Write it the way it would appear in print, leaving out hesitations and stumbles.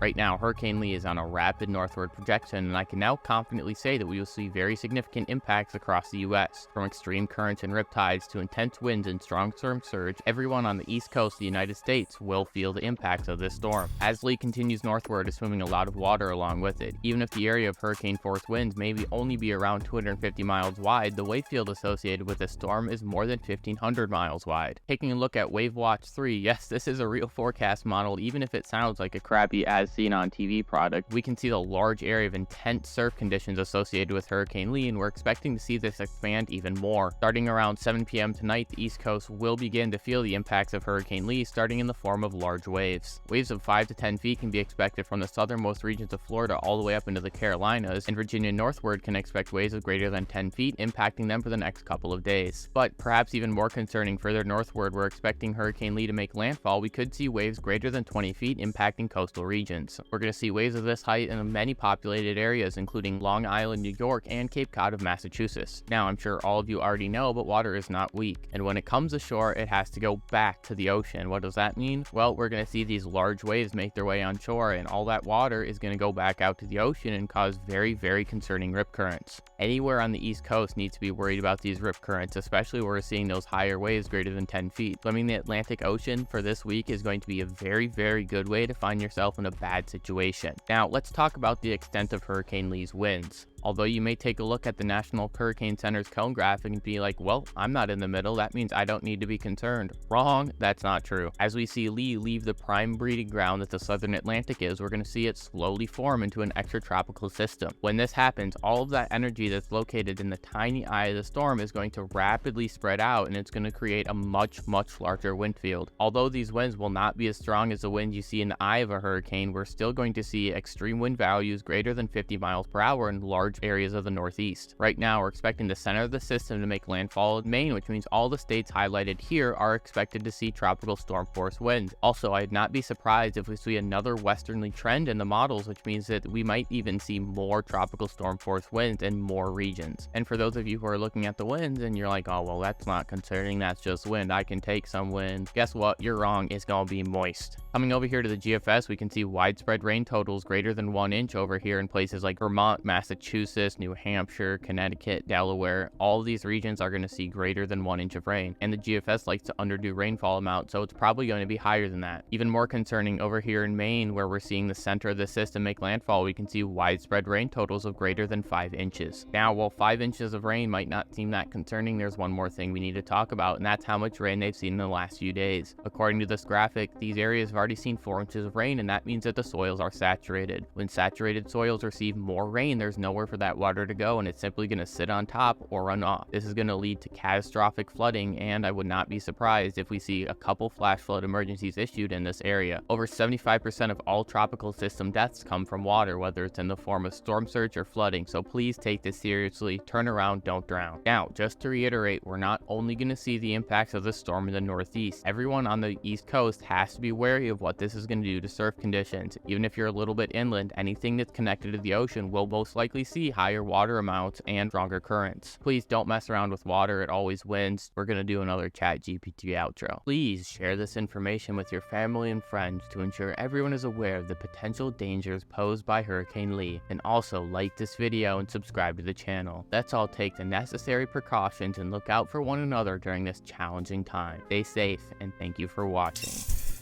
Right now, Hurricane Lee is on a rapid northward projection, and I can now confidently say that we will see very significant impacts across the U.S. From extreme currents and riptides to intense winds and strong storm surge, everyone on the east coast of the United States will feel the impacts of this storm. As Lee continues northward, it's swimming a lot of water along with it. Even if the area of hurricane-force winds may only be around 250 miles wide, the wave field associated with this storm is more than 1,500 miles wide. Taking a look at Wave Watch 3, yes, this is a real forecast model, even if it sounds like a crappy as seen on TV product. We can see the large area of intense surf conditions associated with Hurricane Lee, and we're expecting to see this expand even more. Starting around 7 p.m. tonight, the East Coast will begin to feel the impacts of Hurricane Lee, starting in the form of large waves. Waves of 5 to 10 feet can be expected from the southernmost regions of Florida all the way up into the Carolinas, and Virginia northward can expect waves of greater than 10 feet, impacting them for the next couple of days. But perhaps even more concerning, further northward, we're expecting Hurricane Lee to make landfall. We could see waves greater than 20 feet impacting coastal regions. We're going to see waves of this height in many populated areas, including Long Island, New York, and Cape Cod of Massachusetts. Now, I'm sure all of you already know, but water is not weak, and when it comes ashore, it has to go back to the ocean. What does that mean? Well, we're going to see these large waves make their way on shore, and all that water is going to go back out to the ocean and cause very, very concerning rip currents. Anywhere on the East Coast needs to be worried about these rip currents, especially where we're seeing those higher waves greater than 10 feet. Swimming the Atlantic Ocean for this week is going to be a very, very good way to find yourself in a bad situation. Now, let's talk about the extent of Hurricane Lee's winds. Although you may take a look at the National Hurricane Center's cone graphic and be like, well, I'm not in the middle, that means I don't need to be concerned. Wrong, that's not true. As we see Lee leave the prime breeding ground that the southern Atlantic is, we're going to see it slowly form into an extratropical system. When this happens, all of that energy that's located in the tiny eye of the storm is going to rapidly spread out, and it's going to create a much larger wind field. Although these winds will not be as strong as the wind you see in the eye of a hurricane, we're still going to see extreme wind values greater than 50 miles per hour in large areas of the Northeast. Right now, we're expecting the center of the system to make landfall in Maine, which means all the states highlighted here are expected to see tropical storm force winds. Also, I'd not be surprised if we see another westerly trend in the models, which means that we might even see more tropical storm force winds in more regions. And for those of you who are looking at the winds and you're like, oh, well, that's not concerning, that's just wind, I can take some wind. Guess what? You're wrong. It's gonna be moist. Coming over here to the GFS, we can see widespread rain totals greater than 1 inch over here in places like Vermont, Massachusetts, New Hampshire, Connecticut, Delaware. All of these regions are going to see greater than 1 inch of rain, and the GFS likes to underdo rainfall amount, so it's probably going to be higher than that. Even more concerning, over here in Maine, where we're seeing the center of the system make landfall, we can see widespread rain totals of greater than 5 inches. Now, while 5 inches of rain might not seem that concerning, there's one more thing we need to talk about, and that's how much rain they've seen in the last few days. According to this graphic, these areas have already seen 4 inches of rain, and that means that the soils are saturated. When saturated soils receive more rain, there's nowhere for that water to go, and it's simply going to sit on top or run off. This is going to lead to catastrophic flooding, and I would not be surprised if we see a couple flash flood emergencies issued in this area. Over 75% of all tropical system deaths come from water, whether it's in the form of storm surge or flooding, so please take this seriously. Turn around, don't drown. Now, just to reiterate, we're not only going to see the impacts of the storm in the Northeast. Everyone on the East Coast has to be wary of what this is going to do to surf conditions. Even if you're a little bit inland, anything that's connected to the ocean will most likely see higher water amounts and stronger currents. Please don't mess around with water, it always wins. We're going to do another ChatGPT outro. Please share this information with your family and friends to ensure everyone is aware of the potential dangers posed by Hurricane Lee, and also like this video and subscribe to the channel. Let's all take the necessary precautions and look out for one another during this challenging time. Stay safe, and thank you for watching.